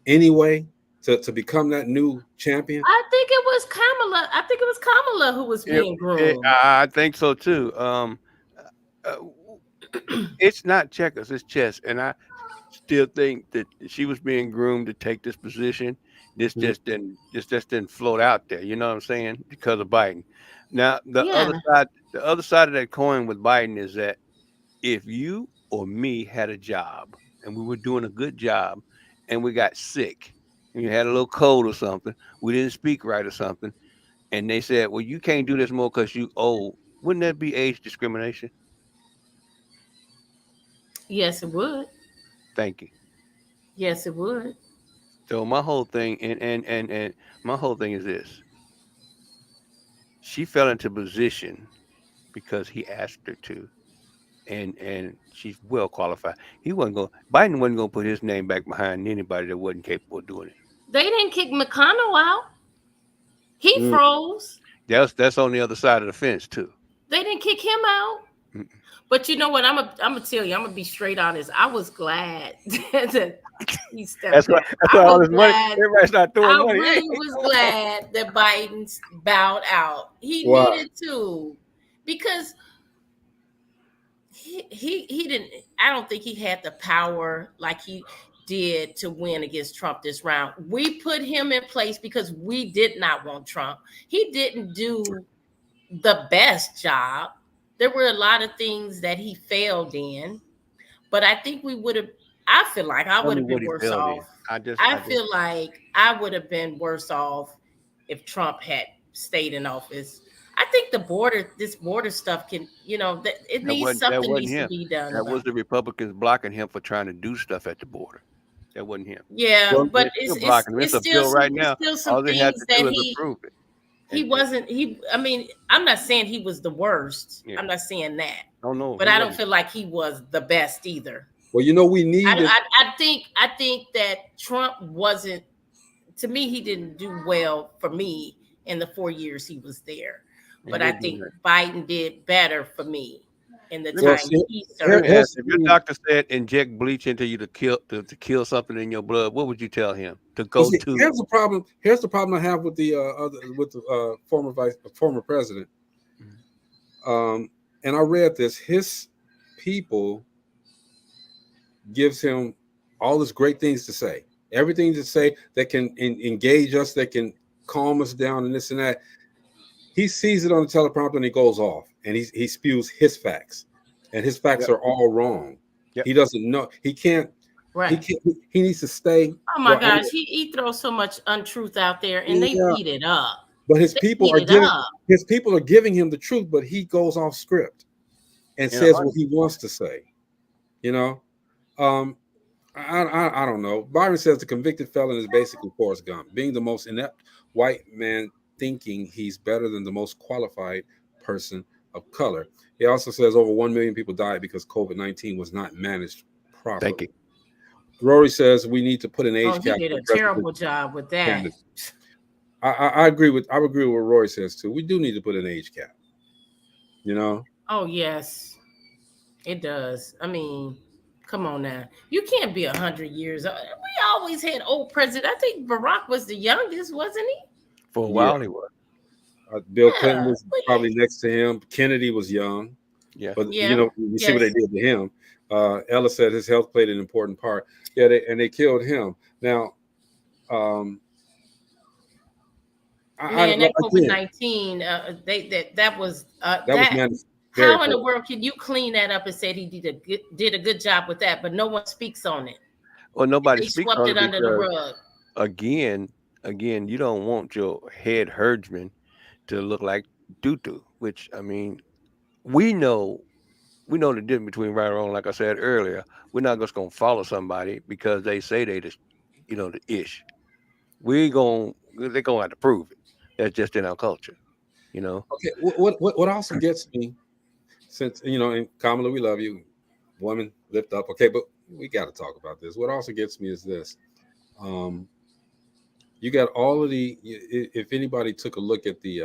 anyway to become that new champion? I think it was Kamala who was being groomed. I think so too. It's not checkers, it's chess. And I still think that she was being groomed to take this position. This just didn't float out there. You know what I'm saying? Because of Biden. Now the other side of that coin with Biden is that if you or me had a job and we were doing a good job and we got sick and you had a little cold or something, we didn't speak right or something, and they said, well, you can't do this more because you old, wouldn't that be age discrimination? Yes, it would. Thank you. Yes, it would. So my whole thing and my whole thing is this. She fell into position because he asked her to, and she's well qualified. Biden wasn't going to put his name back behind anybody that wasn't capable of doing it. They didn't kick McConnell out. He froze. That's on the other side of the fence too. They didn't kick him out. But you know what? I'm gonna tell you. I'm gonna be straight honest. I was glad that he stepped down. That's why all this money. Everybody's not throwing money. I really was glad that Biden bowed out. He needed to, because he didn't. I don't think he had the power like he did to win against Trump this round. We put him in place because we did not want Trump. He didn't do the best job. there were a lot of things that he failed in, but I think we would have. I feel like I would have been worse off. I feel like I would have been worse off if Trump had stayed in office. I think this border stuff can, it needs something needs to be done. That was the Republicans blocking him for trying to do stuff at the border. That wasn't him. Yeah, Well, but it's still some, right now. Still some all they have things to do that is approve it. He wasn't. I mean, I'm not saying he was the worst. Yeah. I'm not saying that. Oh no, but I don't feel like he was the best either. Well, we need. I think that Trump wasn't. To me, he didn't do well for me in the 4 years he was there. But I think Biden did better for me in the time he served. If your doctor said inject bleach into you to kill something in your blood, what would you tell him to go to? Here's the problem. Here's the problem I have with the former president. And I read this. His people gives him all this great things to say, everything to say that can engage us, that can calm us down, and this and that. He sees it on the teleprompter and he goes off and he spews his facts, and his facts are all wrong. He doesn't know. He can't. Right. He needs to stay. Oh my gosh, he throws so much untruth out there, and they eat it up. But his people are giving him the truth, but he goes off script and says what he wants to say. I don't know. Byron says the convicted felon is basically Forrest Gump, being the most inept white man, thinking he's better than the most qualified person of color. He also says over 1 million people died because COVID-19 was not managed properly. Thank you. Rory says we need to put an age cap. He did a terrible job with that. I agree with what Rory says too. We do need to put an age cap. Oh yes, it does. I mean, come on now. You can't be 100 years old. We always had old presidents. I think Barack was the youngest, wasn't he? For a while, he was. Bill Clinton was probably next to him. Kennedy was young. Yeah. But you see what they did to him. Ella said his health played an important part. Yeah, they killed him. Now, that COVID-19, that was how in the world can you clean that up and say he did a good job with that, but no one speaks on it? Well, nobody speaks on it under the rug. Again, you don't want your head herdsman to look like Tutu, which I mean, we know the difference between right and wrong. Like I said earlier, we're not just gonna follow somebody because they say they just, the ish. They're gonna have to prove it. That's just in our culture, Okay, what also gets me, since and Kamala, we love you, woman, lift up. Okay, but we got to talk about this. What also gets me is this. You got all of the. If anybody took a look at the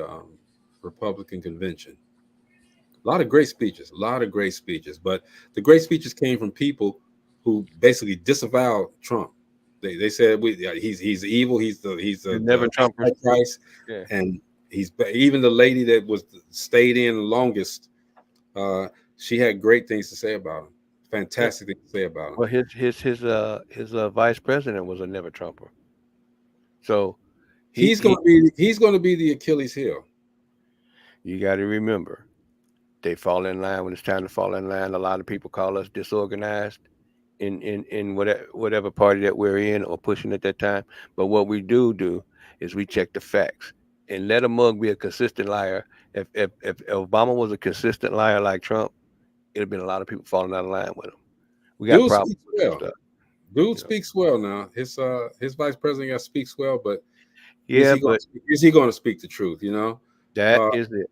Republican convention, a lot of great speeches, but the great speeches came from people who basically disavowed Trump. They said he's evil. He's never Trump Christ, and he's even the lady that stayed in the longest. She had great things to say about him. Fantastic things to say about him. Well, his vice president was a never Trumper. So he's going to be the Achilles heel. You got to remember, they fall in line when it's time to fall in line. A lot of people call us disorganized in whatever party that we're in or pushing at that time. But what we do is we check the facts and let a mug be a consistent liar. If Obama was a consistent liar like Trump, it'd have been a lot of people falling out of line with him. We got problems with that stuff. Dude speaks well now. His vice president speaks well, but is he going to speak the truth? That is it.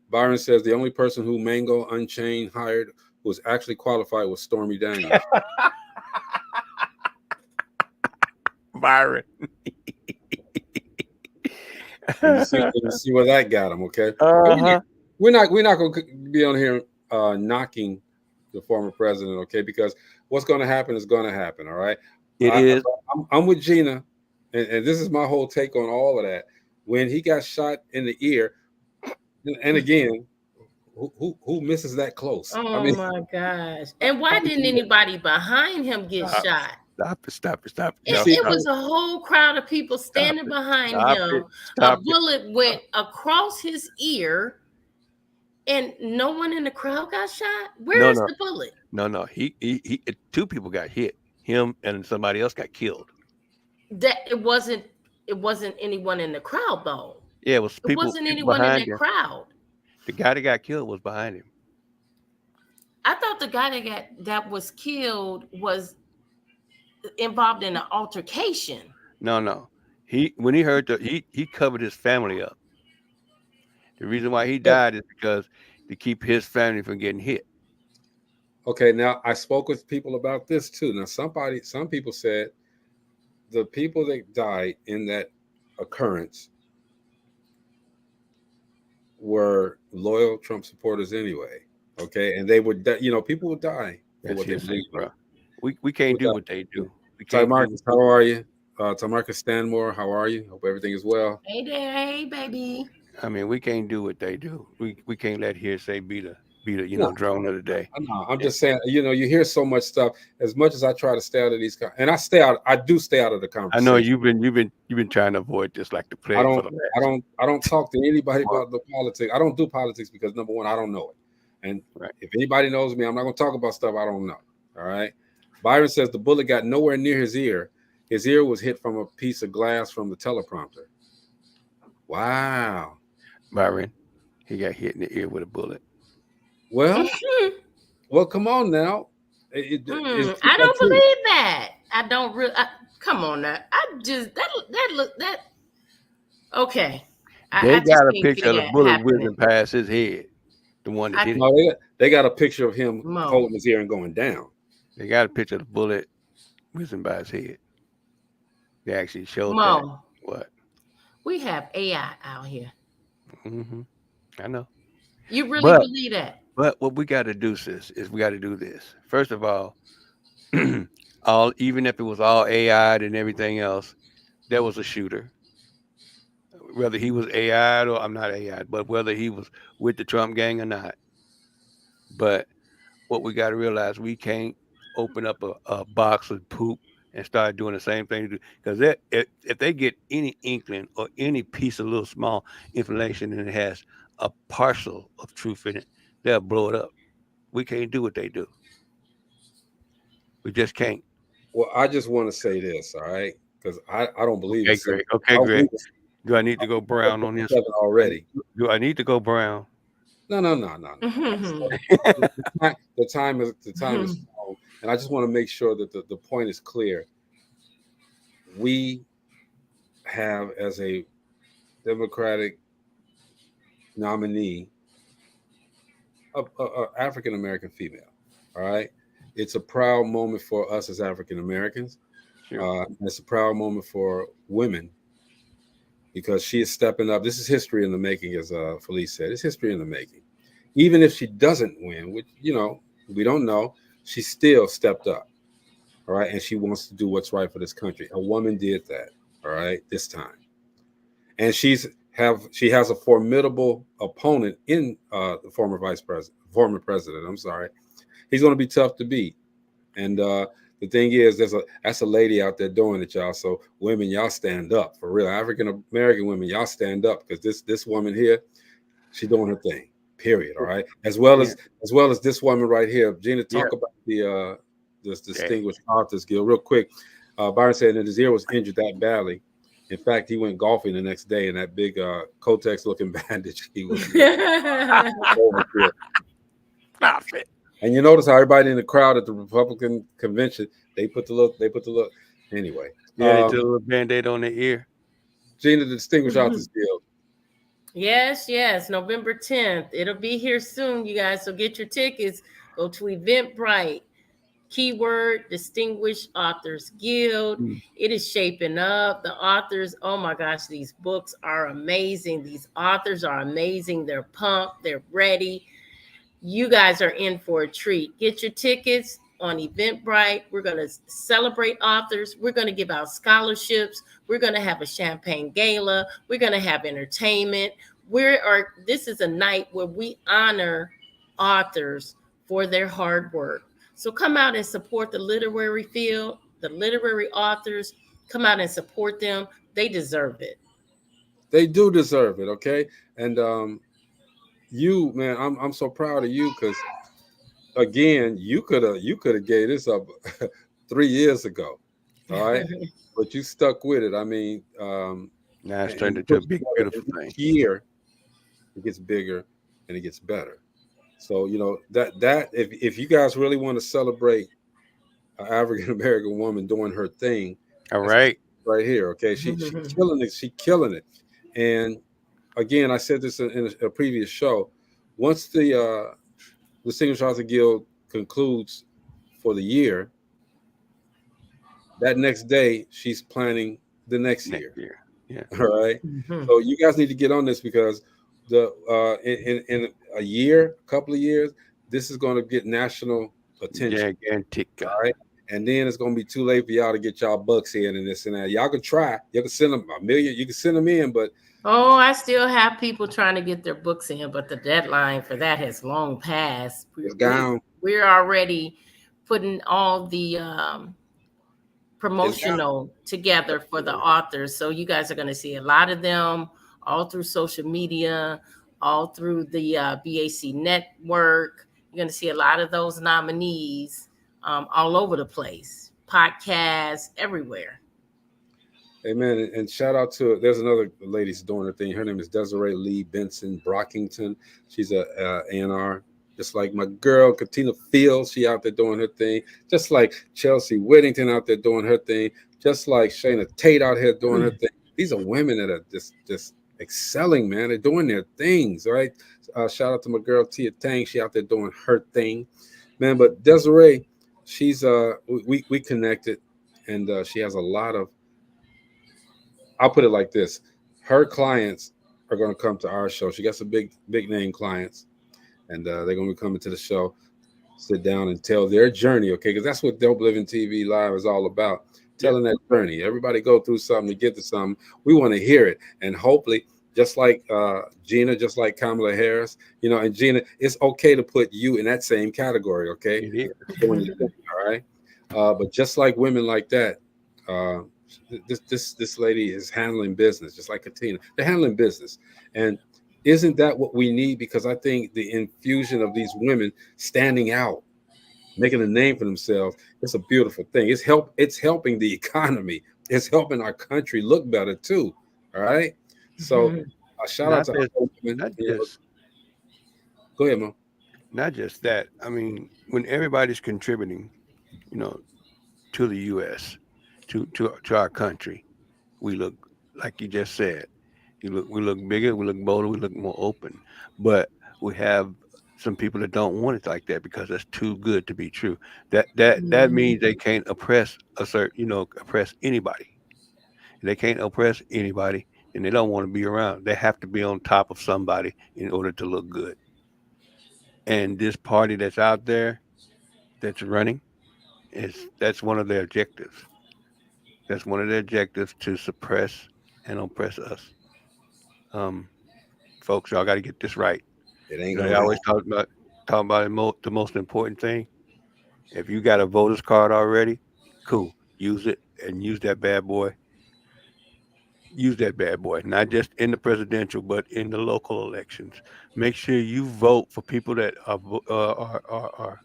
Byron says the only person who Mango Unchained hired who was actually qualified was Stormy Daniels. Byron. You see where that got him, okay? We're not going to be on here knocking the former president, okay? Because what's going to happen is going to happen, all right? I'm with Gina, and this is my whole take on all of that. When he got shot in the ear, and again, who misses that close? Oh my gosh! And why didn't anybody behind him get shot? Stop it. It was a whole crowd of people standing behind him. A bullet went across his ear, And no one in the crowd got shot? No, Where is no, the bullet? no. He 2 people got hit. Him and somebody else got killed. That it wasn't anyone in the crowd though. Yeah, it was It people wasn't people anyone in behind that him. crowd. The guy that got killed was behind him. I thought the guy that was killed was involved in an altercation. No. When he heard he covered his family up. The reason why he But died is because to keep his family from getting hit. okay, now I spoke with people about this too. Now some people said the people that died in that occurrence were loyal Trump supporters anyway. Okay, and they would, people would die for That's what they his believe. bro. We can't do what they do. We Ty can't do Marcus, how are you? Ty Marcus Stanmore, how are you? Hope everything is well. Hey there, hey baby. I mean, we can't do what they do. We can't let hearsay be the No. drone of the day. I'm just saying, you hear so much stuff. As much as I try to stay out of these, and I do stay out of the I conversation. know you've been trying to avoid this like the plague. I don't talk to anybody about the politics. I don't do politics because number one, I don't know it, and if anybody knows me, I'm not going to talk about stuff I don't know. All right. Byron says the bullet got nowhere near his ear. His ear was hit from a piece of glass from the teleprompter. Wow. Byron, he got hit in the ear with a bullet. Well, come on now. I don't believe that. I don't really. Come on now. That. Okay. They got a picture of the bullet whizzing past his head. The one that hit him. No, they got a picture of him holding his ear and going down. They got a picture of the bullet whizzing by his head. They actually showed that. What? We have AI out here. Mm-hmm. I know. You really believe that? But what we got to do, sis, is we got to do this. First of all, even if it was all AI'd and everything else, there was a shooter. Whether he was AI'd or I'm not AI'd, but whether he was with the Trump gang or not. But what we got to realize, we can't open up a box of poop and start doing the same thing. Because if they get any inkling or any piece of little small information and it has a parcel of truth in it, they'll blow it up. We can't do what they do. We just can't. Well, I just want to say this, all right? Because I don't believe it. Okay, great. Do I need to go brown on this already? Do I need to go brown? No. The time is long, and I just want to make sure that the point is clear. We have, as a Democratic nominee, a African American female. All right, it's a proud moment for us as African Americans. Sure. It's a proud moment for women because she is stepping up. This is history in the making, as Felice said. It's history in the making. Even if she doesn't win, which we don't know, she still stepped up. All right, and she wants to do what's right for this country. A woman did that. All right, this time, and she has a formidable opponent in the former president. I'm sorry, he's going to be tough to beat. And the thing is, that's a lady out there doing it, y'all. So women, y'all stand up for real. African American women, y'all stand up because this woman here, she's doing her thing. Period. All right, as well as this woman right here. Gina, talk about the Distinguished Authors Guild real quick. Byron said that his ear was injured that badly. In fact, he went golfing the next day in that big Kotex looking bandage he was. Stop it. And you notice how everybody in the crowd at the Republican convention, they put the look. Anyway. Yeah, they did a little Band-Aid on their ear. Gina, the Distinguished Authors Guild. Yes. November 10th. It'll be here soon, you guys. So get your tickets. Go to Eventbrite. Keyword Distinguished Authors Guild. It is shaping up. The authors, oh my gosh, these books are amazing. These authors are amazing. They're pumped. They're ready. You guys are in for a treat. Get your tickets on Eventbrite. We're going to celebrate authors. We're going to give out scholarships. We're going to have a champagne gala. We're going to have entertainment. This is a night where we honor authors for their hard work. So come out and support the literary field, the literary authors. Come out and support them. They deserve it. They do deserve it, okay? And you, man, I'm so proud of you because again, you could have gave this up 3 years ago. All right. But you stuck with it. I mean, Now it's and turned you into a push big, forward, and beautiful thing. each year it gets bigger and it gets better. So that if you guys really want to celebrate an African American woman doing her thing, All that's right. right here. Okay, she killing it. She killing it. And again, I said this in a previous show. Once the Singer Author Guild concludes for the year, that next day she's planning the next Next year. year. Yeah. All right. So you guys need to get on this because in a year, a couple of years, this is going to get national attention. Gigantic. All right. And then it's going to be too late for y'all to get y'all bucks in and this and that. Y'all can try. You can send them a million. You can send them in, but Oh, I still have people trying to get their books in, but the deadline for that has long passed. it's gone. We're already putting all the It's promotional together for the authors. So you guys are going to see a lot of them all through social media, all through the BAC network. You're going to see a lot of those nominees all over the place, podcasts, everywhere. Amen. And shout out to there's another lady who's doing her thing. Her name is Desiree Lee Benson Brockington. She's a A&R, just like my girl Katina Fields. She out there doing her thing. Just like Chelsea Whittington out there doing her thing. Just like Shayna Tate out here doing her thing. These are women that are just excelling, man. They're doing their things, right? Shout out to my girl Tia Tang. She out there doing her thing, man. But Desiree, she's we connected, and she has a lot of. I'll put it like this: her clients are going to come to our show. She got some big name clients, and they're going to be coming to the show, sit down and tell their journey. Okay, because that's what Dope Living TV Live is all about. Telling that journey. Everybody go through something to get to something. We want to hear it, and hopefully, just like Gina, just like Kamala Harris, and Gina, it's okay to put you in that same category. Okay, It is. all right. But just like women like that. This lady is handling business just like Katina. They're handling business, and isn't that what we need? Because I think the infusion of these women standing out, making a name for themselves, it's a beautiful thing. It's helping the economy. It's helping our country look better too. All right. So a shout out to not just go ahead, Mo. not just that. I mean, when everybody's contributing, to the U.S. to our country, we look like you just said. We look bigger, we look bolder, we look more open. But we have some people that don't want it like that because that's too good to be true. That means they can't oppress oppress anybody. They can't oppress anybody, and they don't want to be around. They have to be on top of somebody in order to look good. And this party that's out there that's running that's one of their objectives. That's one of their objectives to suppress and oppress us. Um, Folks, y'all got to get this right. It ain't They gonna always talk about the most important thing. If you got a voter's card already, cool. Use it and use that bad boy. Use that bad boy, not just in the presidential, but in the local elections. Make sure you vote for people that are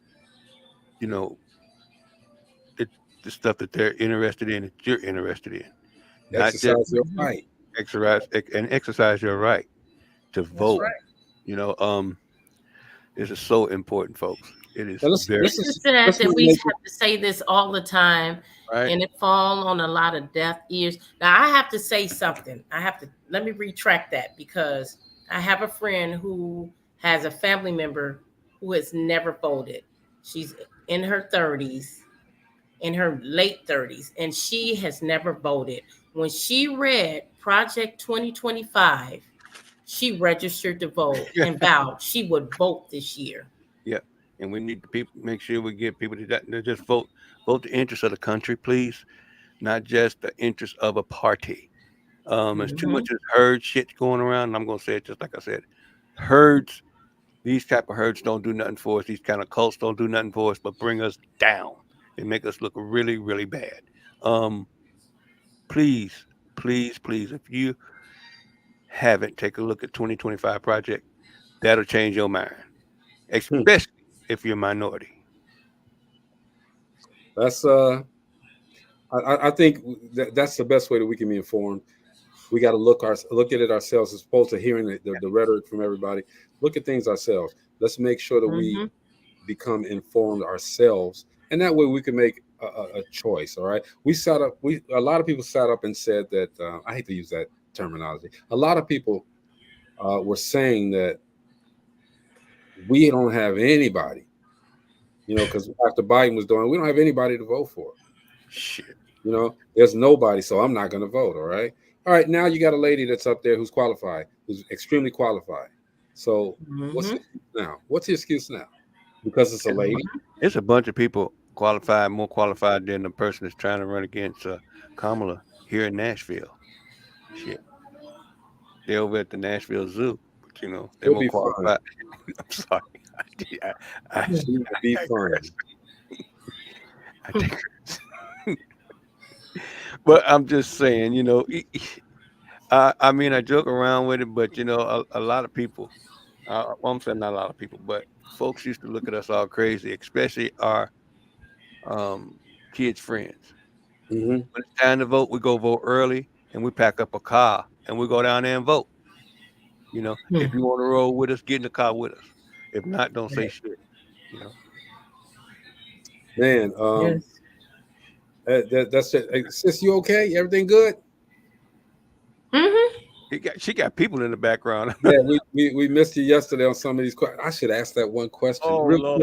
you know the, the stuff that they're interested in, that you're interested in. Not just exercise your fight. exercise your right to vote. This is so important, folks. It is very It's just sad that we have to say this all the time, right. and it fall on a lot of deaf ears. Now, I have to say something. Let me retract that because I have a friend who has a family member who has never voted. She's in her 30s, in her late 30s, and she has never voted. When she read Project 2025, she registered to vote and vowed she would vote this year. Yeah, and we need to make sure we get people to just vote the interest of the country, please, not just the interest of a party. There's too much of herd shit going around, and I'm gonna say it just like I said. Herds, these type of herds don't do nothing for us. These kind of cults don't do nothing for us, but bring us down and make us look really, really bad. Please, please, please, if you haven't, take a look at 2025 Project. that'll change your mind, especially if you're a minority. That's I think that's the best way that we can be informed. We got to look at it ourselves as opposed to hearing the rhetoric from everybody. Look at things ourselves. Let's make sure that we become informed ourselves, and that way we can make a choice. All right. A lot of people sat up and said that I hate to use that terminology. A lot of people were saying that we don't have anybody, because after Biden was doing, we don't have anybody to vote for. Shit. There's nobody, so I'm not going to vote. All right. Now you got a lady that's up there who's qualified, who's extremely qualified. So what's the excuse now? What's the excuse now? Because it's a lady? It's a bunch of people more qualified than the person that's trying to run against Kamala here in Nashville. Shit. They're over at the Nashville Zoo, but they're more qualified. I'm sorry. I should be fun. But I'm just saying, I mean, I joke around with it, but a lot of people, I'm saying not a lot of people, but folks used to look at us all crazy, especially our kids' friends. When it's time to vote, we go vote early and we pack up a car and we go down there and vote. If you want to roll with us, get in the car with us. If not, don't say shit. Man, that's it. Sis, you okay? Everything good? She got people in the background. Yeah, we missed you yesterday on some of these questions. I should ask that one question real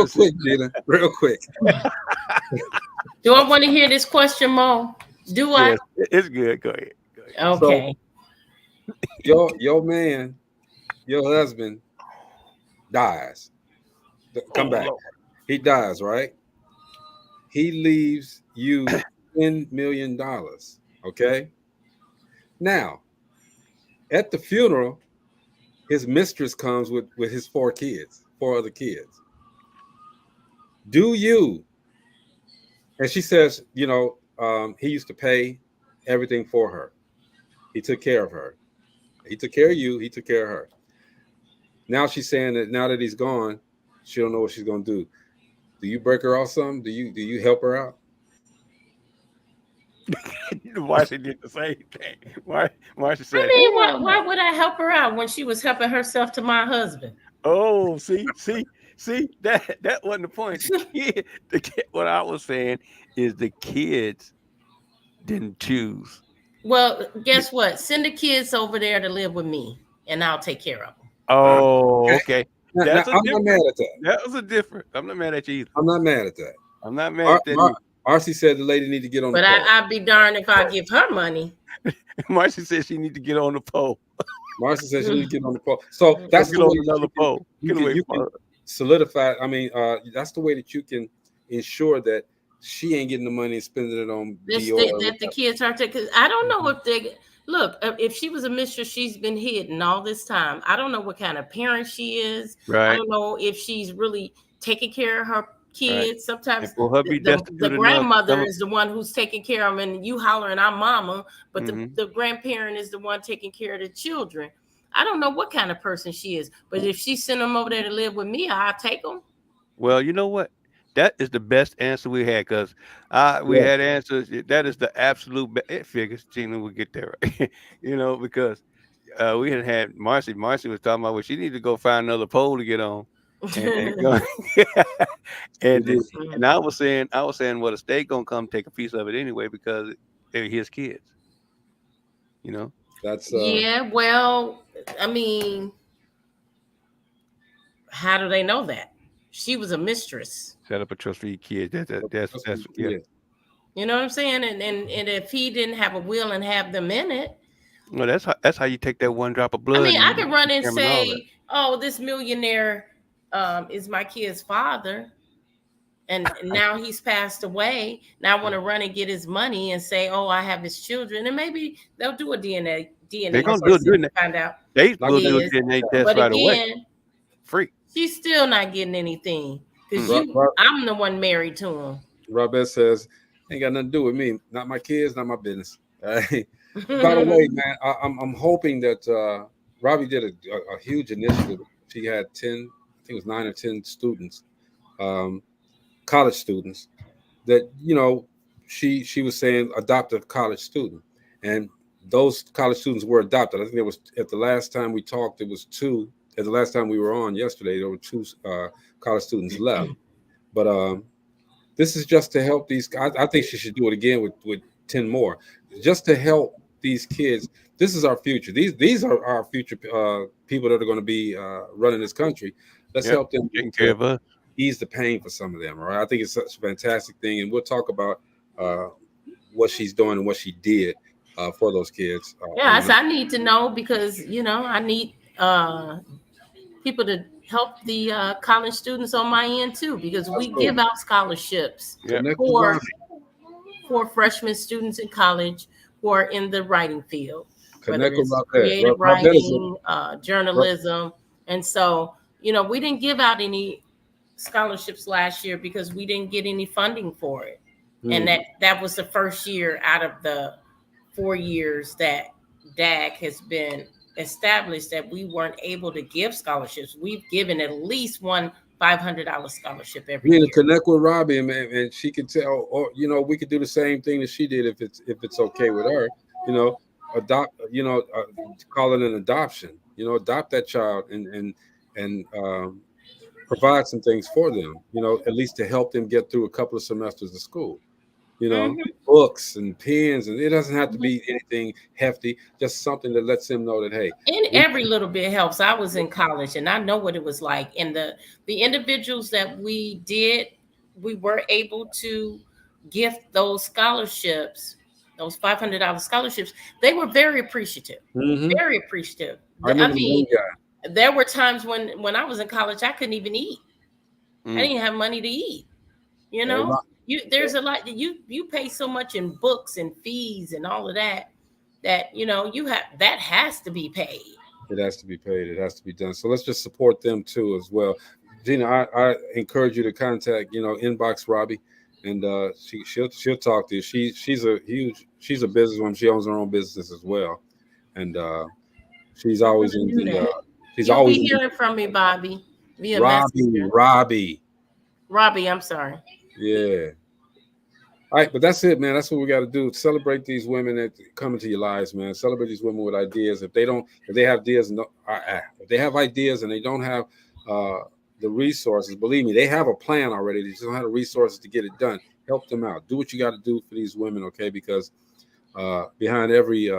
quick, Gina. Real quick. Do I want to hear this question, Mo? Do I? Yes, it's good. Go ahead. Okay. So, your man, your husband dies. Come back. Lord. He dies, right? He leaves you $10 million. Okay. Now, at the funeral, his mistress comes with his four other kids. Do you? And she says, he used to pay everything for her. He took care of her. He took care of you. He took care of her. Now she's saying that now that he's gone, she don't know what she's gonna do. Do you break her off something? Do you help her out? Why she did the same thing? Why she said? I mean, why would I help her out when she was helping herself to my husband? Oh, see, that wasn't the point. What I was saying is the kids didn't choose. Well, guess what? Send the kids over there to live with me, and I'll take care of them. Oh, okay. I'm not mad at that. That was a different. I'm not mad at you either. I'm not mad at that. I'm not mad at that. Marcy said the lady need to get on the pole. But I'd be darned if I give her money. Marcy said she need to get on the pole. Marcy said she need to get on the pole. So that's get on another pole. You can solidify. I mean, that's the way that you can ensure that she ain't getting the money and spending it on that the kids are taking. Because I don't know if they look. If she was a mistress, she's been hidden all this time. I don't know what kind of parent she is. Right. I don't know if she's really taking care of her kids. Right. Sometimes the grandmother is the one who's taking care of them, and you hollering, "I'm mama," but the grandparent is the one taking care of the children. I don't know what kind of person she is, but if she sent them over there to live with me, I'll take them. Well, you know what? That is the best answer we had because we had answers. That is the absolute best. It figures Gina would get there, right? Because we had Marcy. Marcy was talking about, well, she needed to go find another pole to get on. And I was saying, well, the state gonna come take a piece of it anyway because they're his kids. That's yeah. Well, I mean, how do they know that? She was a mistress. Set up a trust for your kids. That's yeah. You know what I'm saying? And if he didn't have a will and have them in it. Well, that's how you take that one drop of blood. I mean, I could run and say, "Oh, this millionaire is my kid's father," and now he's passed away. Now I want to run and get his money and say, "Oh, I have his children," and maybe they'll do a DNA. They're gonna do it. Find out. They will do a DNA test but right again, away. Free. She's still not getting anything because I'm the one married to him. Robert says, "Ain't got nothing to do with me. Not my kids. Not my business." By the way, man, I'm hoping that Robbie did a huge initiative she had 10, I think it was 9 or 10 students, college students that, you know, she was saying adopt a college student, and those college students were adopted. I think there was, at the last time we talked, it was 2. At the last time we were on yesterday, there were 2 college students left. But this is just to help these. I think she should do it again with 10 more, just to help these kids. This is our future. These are our future people that are going to be running this country. Let's help them taking care of us. Ease the pain for some of them. All right, I think it's such a fantastic thing, and we'll talk about what she's doing and what she did for those kids. Yes, I need to know, because you know I need people to help the college students on my end too, because we give out scholarships for freshman students in college who are in the writing field, whether it's creative writing, journalism, and so you know we didn't give out any scholarships last year because we didn't get any funding for it, and that was the first year out of the 4 years that DAG has been established that we weren't able to give scholarships. We've given at least one $500 scholarship every year. Connect with Robbie, and she can tell, or you know, we could do the same thing that she did if it's okay with her. You know, adopt. You know, call it an adoption. You know, adopt that child and provide some things for them. You know, at least to help them get through a couple of semesters of school. You know, books and pens, and it doesn't have to be anything hefty, just something that lets them know that, hey. And every little bit helps. I was in college and I know what it was like. And the individuals that we were able to gift those scholarships, those $500 scholarships, they were very appreciative, very appreciative. I mean, there were times when I was in college, I couldn't even eat. I didn't have money to eat, you know? There's a lot that you pay so much in books and fees and all of that you know that has to be paid. It has to be paid. It has to be done. So let's just support them too as well. Gina, I encourage you to contact, you know, inbox Robbie, and she'll talk to you. She's a businesswoman. She owns her own business as well, and she's always in the. You'll be hearing from me, Bobby. Robbie. I'm sorry. Yeah. All right, but that's it, man. That's what we got to do. Celebrate these women that come into your lives, man. Celebrate these women with ideas. If they have ideas, if they have ideas and they don't have the resources, believe me, they have a plan already. They just don't have the resources to get it done. Help them out. Do what you got to do for these women, okay? Because behind every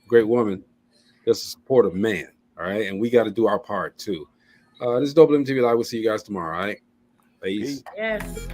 great woman, there's a supportive man, all right? And we got to do our part too. This is DopelivenTV Live. We'll see you guys tomorrow, all right? Peace. Yes.